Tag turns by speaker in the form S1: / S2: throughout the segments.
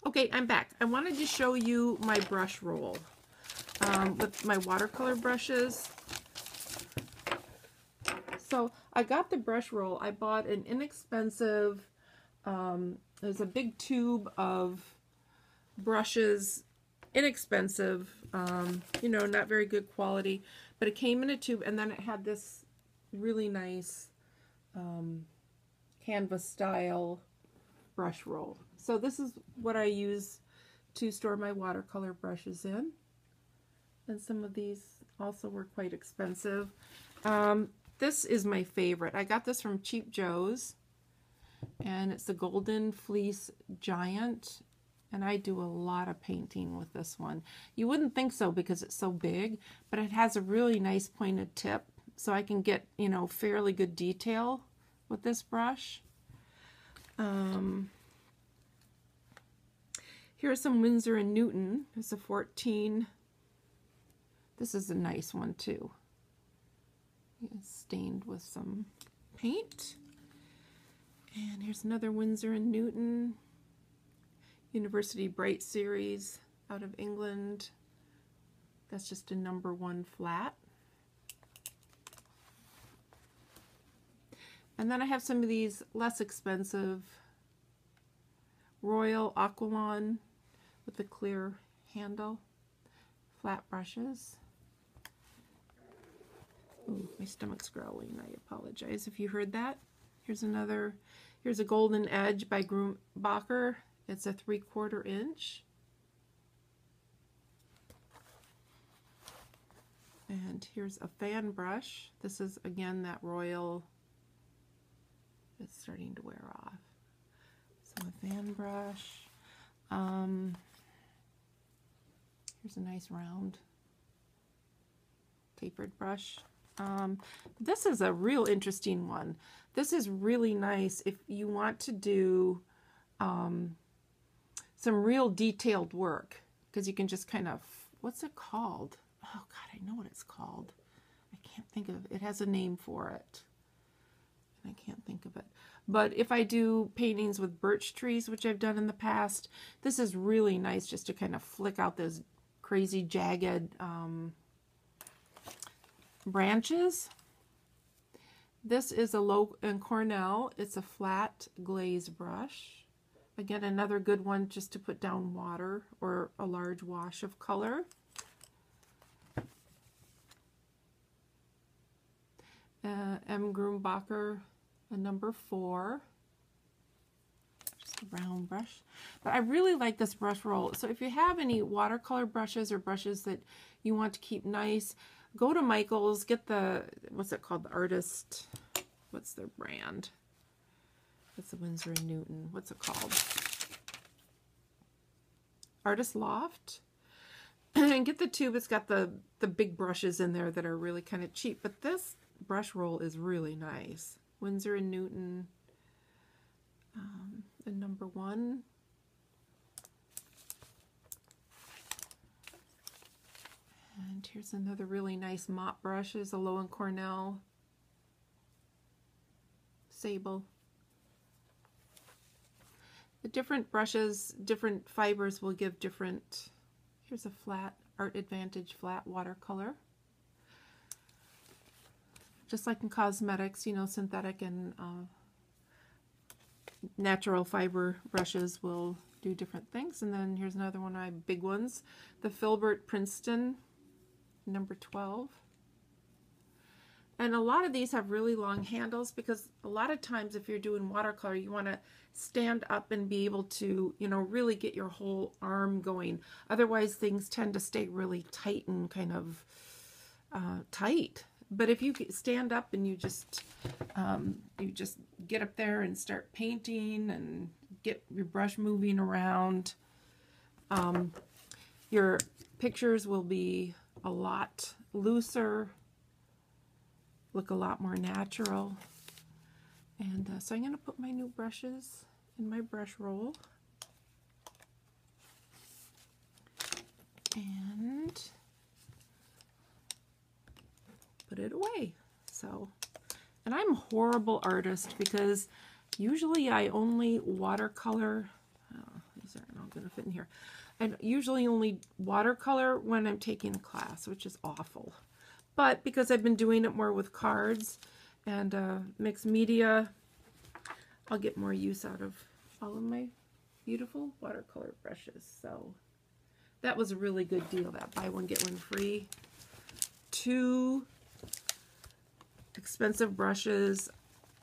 S1: Okay, I'm back. I wanted to show you my brush roll with my watercolor brushes. So I got the brush roll. I bought an inexpensive, there's a big tube of brushes, inexpensive, you know, not very good quality, but it came in a tube, and then it had this really nice canvas style brush roll. So this is what I use to store my watercolor brushes in, and some of these also were quite expensive. This is my favorite. I got this from Cheap Joe's, and it's the Golden Fleece Giant, and I do a lot of painting with this one. You wouldn't think so because it's so big, but it has a really nice pointed tip, so I can get, you know, fairly good detail with this brush. Here's some Winsor & Newton. It's a 14. This is a nice one too. It's stained with some paint. And here's another Winsor & Newton University Bright Series out of England. That's just a #1 flat. And then I have some of these less expensive Royal Aquilon with a clear handle, flat brushes. Ooh, my stomach's growling. I apologize if you heard that. Here's another, here's a Golden Edge by Grumbacher. It's a 3/4 inch. And here's a fan brush. This is again that Royal, it's starting to wear off. So a fan brush. Here's a nice round tapered brush. This is a real interesting one. This is really nice if you want to do some real detailed work, because you can just kind of, what's it called? Oh God, I know what it's called. I can't think of it. It has a name for it. I can't think of it. But if I do paintings with birch trees, which I've done in the past, this is really nice just to kind of flick out those crazy jagged branches. This is a Low and Cornell. It's a flat glaze brush. Again, another good one just to put down water or a large wash of color. M. Grumbacher, a #4. Just a round brush. But I really like this brush roll. So if you have any watercolor brushes or brushes that you want to keep nice, go to Michael's, get the, what's it called, the Artist, what's their brand? It's the Winsor & Newton. What's it called? Artist Loft. And get the tube. It's got the big brushes in there that are really kind of cheap. But this brush roll is really nice. Winsor & Newton, the #1. And here's another really nice mop brush. It's a Low and Cornell Sable. The different brushes, different fibers will give different. Here's a flat Art Advantage flat watercolor. Just like in cosmetics, you know, synthetic and natural fiber brushes will do different things. And then here's another one of my big ones, the Filbert Princeton #12. And a lot of these have really long handles, because a lot of times if you're doing watercolor, you want to stand up and be able to, you know, really get your whole arm going. Otherwise, things tend to stay really tight and kind of tight. But if you stand up and you just get up there and start painting and get your brush moving around, your pictures will be a lot looser, look a lot more natural. And so I'm going to put my new brushes in my brush roll. And put it away. So, and I'm a horrible artist because usually I only watercolor, oh, these aren't all going to fit in here. I usually only watercolor when I'm taking a class, which is awful. But because I've been doing it more with cards and mixed media, I'll get more use out of all of my beautiful watercolor brushes. So that was a really good deal, that buy one get one free. 2 expensive brushes.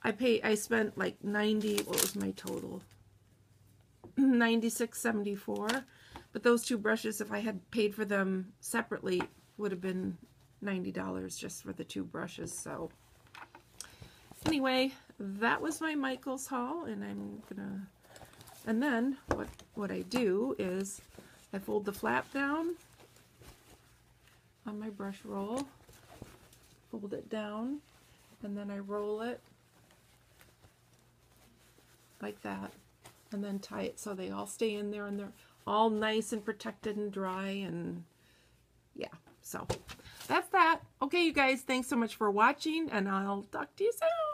S1: I spent like 90, what was my total? $96.74. But those 2 brushes, if I had paid for them separately, would have been $90 just for the 2 brushes. So anyway, that was my Michaels haul, and and then what I do is I fold the flap down on my brush roll, fold it down, and then I roll it like that, and then tie it so they all stay in there and they're all nice and protected and dry. And yeah, so that's that. Okay, you guys, thanks so much for watching, and I'll talk to you soon.